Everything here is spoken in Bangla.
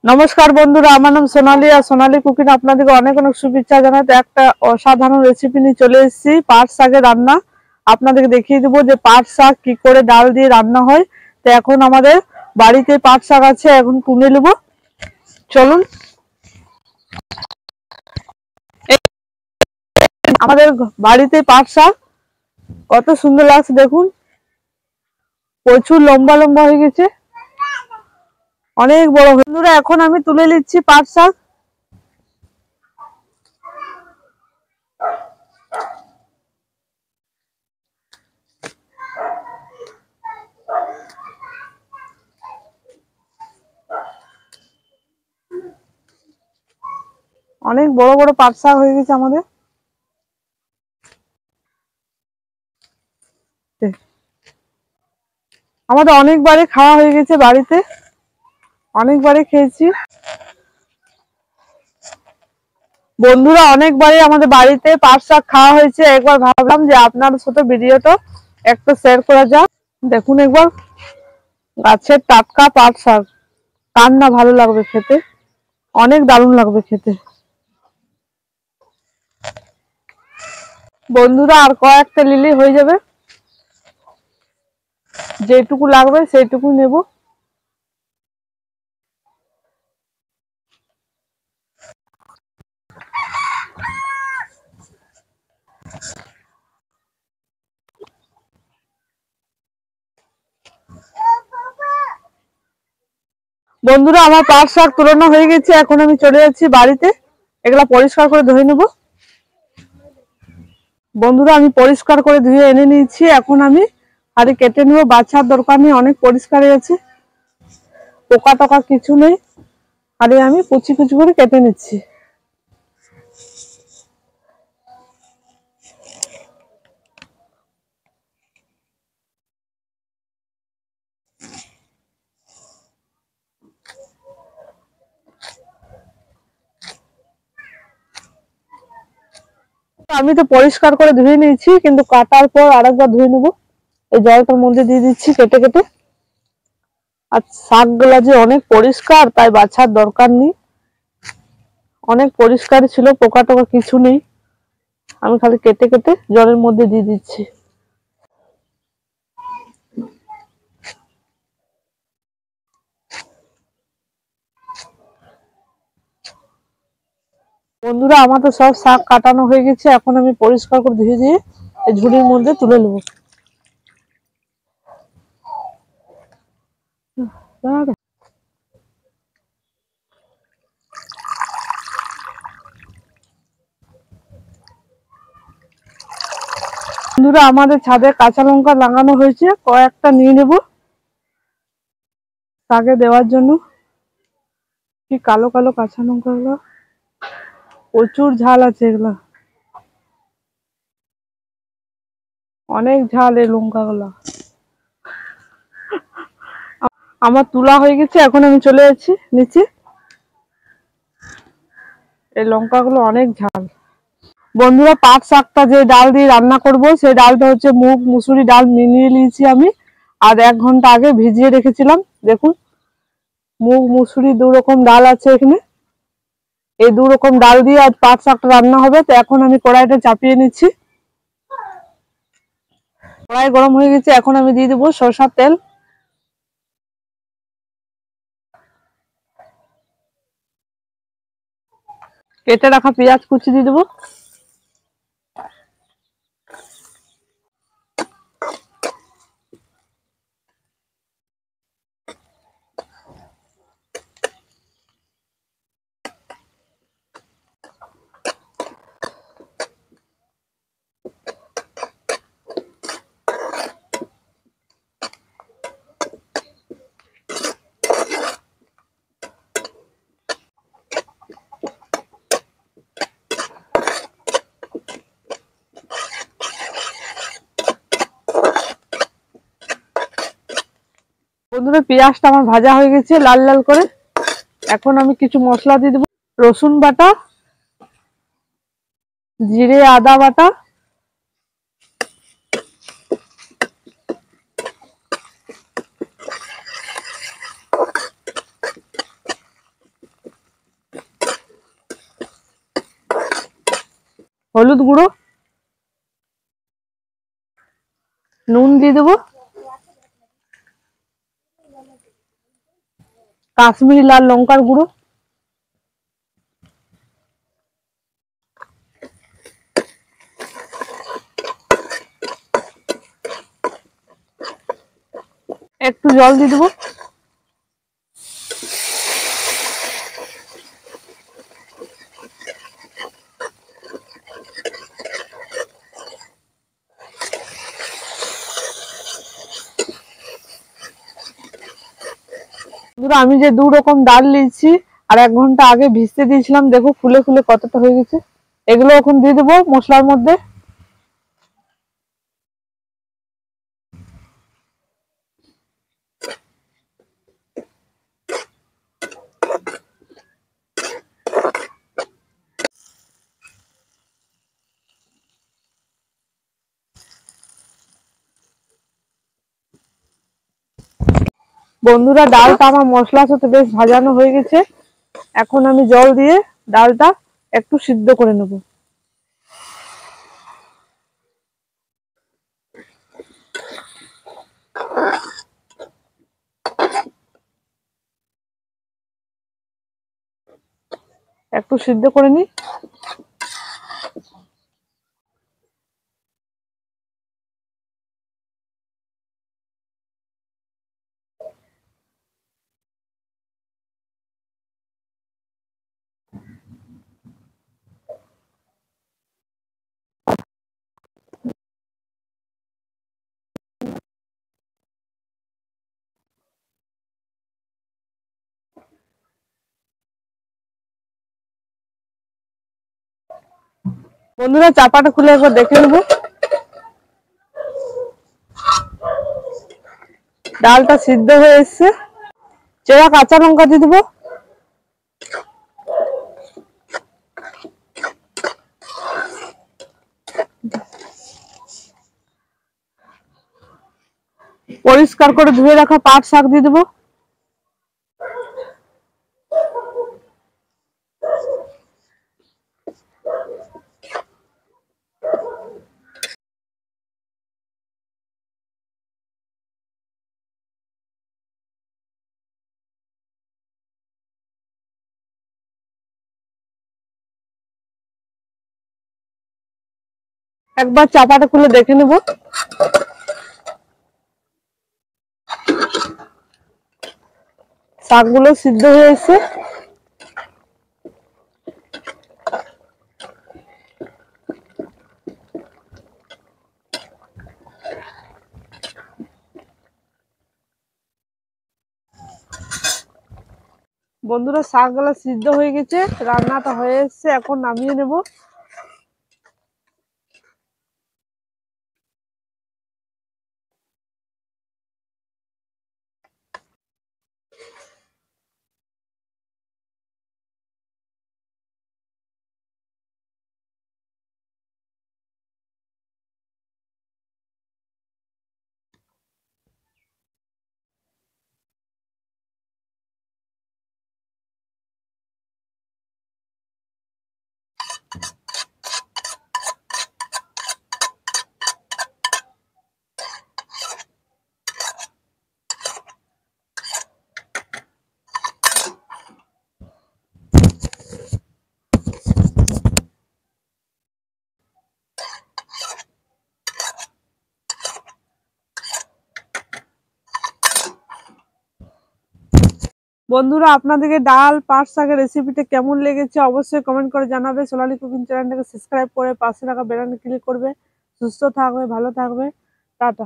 নমস্কার বন্ধুরা, আমার নাম সোনালী আর সোনালী কুকিং আপনাদেরকে অনেক অনেক শুভেচ্ছা জানাই। একটা অসাধারণ রেসিপি নিয়ে চলে এসেছি, পাট শাকের রান্না। আপনাদেরকে দেখিয়ে দেবো যে পাট শাক কি করে ডাল দিয়ে রান্না হয়। তো এখন আমাদের বাড়িতে পাট শাক আছে, এখন তুলে নেব। চলুন, আমাদের বাড়িতে পাট শাক কত সুন্দর লাগছে দেখুন, প্রচুর লম্বা লম্বা হয়ে গেছে, অনেক বড়। বন্ধুরা এখন আমি তুলে নিচ্ছি পাট শাক। অনেক বড় বড় পাট শাক হয়ে গেছে আমাদের। আমাদের অনেকবারে খাওয়া হয়ে গেছে, বাড়িতে অনেকবারে খেয়েছি বন্ধুরা, অনেকবারই আমাদের বাড়িতে পাট শাক খাওয়া হয়েছে। একবার ভাবলাম যে আপনাদের সাথে ভিডিওটা একটু শেয়ার করা যাক। দেখুন একবার, গাছের টাটকা পাট শাক, কার না ভালো লাগবে খেতে, অনেক দারুণ লাগবে খেতে বন্ধুরা। আর কয়েকটা নিলেই হয়ে যাবে, যেটুকু লাগবে সেইটুকু নেব। বন্ধুরা আমার পাট শাক তুলনা হয়ে গেছে, এখন আমি চলে যাচ্ছি বাড়িতে, এগুলা পরিষ্কার করে ধুয়ে নেব। বন্ধুরা আমি পরিষ্কার করে ধুয়ে এনে নিয়েছি, এখন আমি আরে কেটে নেবো। বাছার দরকার নেই, অনেক পরিষ্কার আছে, পোকা টোকা কিছু নেই। আরে আমি কুচি কুচি করে কেটে নিচ্ছি। আমি তো পরিষ্কার করে ধুয়ে নিয়েছি, কিন্তু কাটার পর আরেকবার ধুয়ে নেবো। এই জলটার মধ্যে দিয়ে দিচ্ছি কেটে কেটে। আর শাকগুলা যে অনেক পরিষ্কার, তাই বাছার দরকার নেই, অনেক পরিষ্কার ছিল, পোকা টোকা কিছু নেই। আমি খালি কেটে কেটে জলের মধ্যে দিয়ে দিচ্ছি। বন্ধুরা আমার তো সব শাক কাটানো হয়ে গেছে, এখন আমি পরিষ্কার করে ধুয়ে দিয়ে এই ঝুড়ির মধ্যে তুলে নেবো। বন্ধুরা আমাদের ছাদে কাঁচা লঙ্কা লাগানো হয়েছে, কয়েকটা নিয়ে নেব শাকে দেওয়ার জন্য। কি কালো কালো কাঁচা লঙ্কা গুলো, প্রচুর ঝাল আছে এগুলা, অনেক ঝাল এই লঙ্কা গুলা। আমার তুলা হয়ে গেছে, এখন আমি চলে যাচ্ছি নিচে। এই লঙ্কা গুলো অনেক ঝাল। বন্ধুরা পাট শাকটা যে ডাল দিয়ে রান্না করব, সেই ডালটা হচ্ছে মুগ মুসুরি ডাল মিলিয়ে নিয়েছি আমি, আর 1 ঘন্টা আগে ভিজিয়ে রেখেছিলাম। দেখুন, মুগ মুসুরি দু রকম ডাল আছে এখানে, এই দু রকম ডাল দিয়ে আজ পাট শাকটা রান্না হবে। তো এখন আমি কড়াইটা চাপিয়ে নিচ্ছি। কড়াই গরম হয়ে গেছে, এখন আমি দিয়ে দেবো সরষের তেল। কেটে রাখা পেঁয়াজ কুচি দিয়ে দেবো। বন্ধুরা পেঁয়াজটা আমার ভাজা হয়ে গেছে লাল লাল করে। এখন আমি কিছু মশলা দিয়ে দেবো, রসুন বাটা, জিরে আদা বাটা, হলুদ গুঁড়ো, নুন দিয়ে দেবো, কাশ্মীরি লাল লঙ্কার গুঁড়ো, একটু জল দিয়ে দেবো। আমি যে 2 রকম ডাল নিয়েছি আর 1 ঘন্টা আগে ভিজতে দিয়েছিলাম, দেখো ফুলে ফুলে কতটা হয়ে গেছে। এগুলো এখন দিয়ে দেবো মশলার মধ্যে। বন্ধুরা, ডালটা আমার মশলার সাথে বেশ ভাজানো হয়ে গেছে। এখন আমি জল দিয়ে ডালটা একটু সিদ্ধ করে নেব। একটু সিদ্ধ করে নিই। বন্ধুরা, চাপাটা খুলে একবার দেখে নেবো। ডালটা সিদ্ধ হয়ে এসছে। চেরা কাঁচা লঙ্কা দিয়ে দেবো, পরিষ্কার করে ধুয়ে রাখা পাট শাক দিয়ে দেবো, একবার চাপাটা খুলে দেখে নেব। শাকগুলো সিদ্ধ হয়ে এসছে। বন্ধুরা, শাকগুলো সিদ্ধ হয়ে গেছে, রান্নাটা হয়ে এসছে, এখন নামিয়ে নেব। বন্ধুরা, আপনাদেরকে ডাল পাট শাকের রেসিপিটা কেমন লেগেছে অবশ্যই কমেন্ট করে জানাবে। সোনালী কুকিং চ্যানেলটাকে সাবস্ক্রাইব করে পাশে রাখা বেল আইকনে ক্লিক করবে। সুস্থ থাকবে, ভালো থাকবে, টাটা।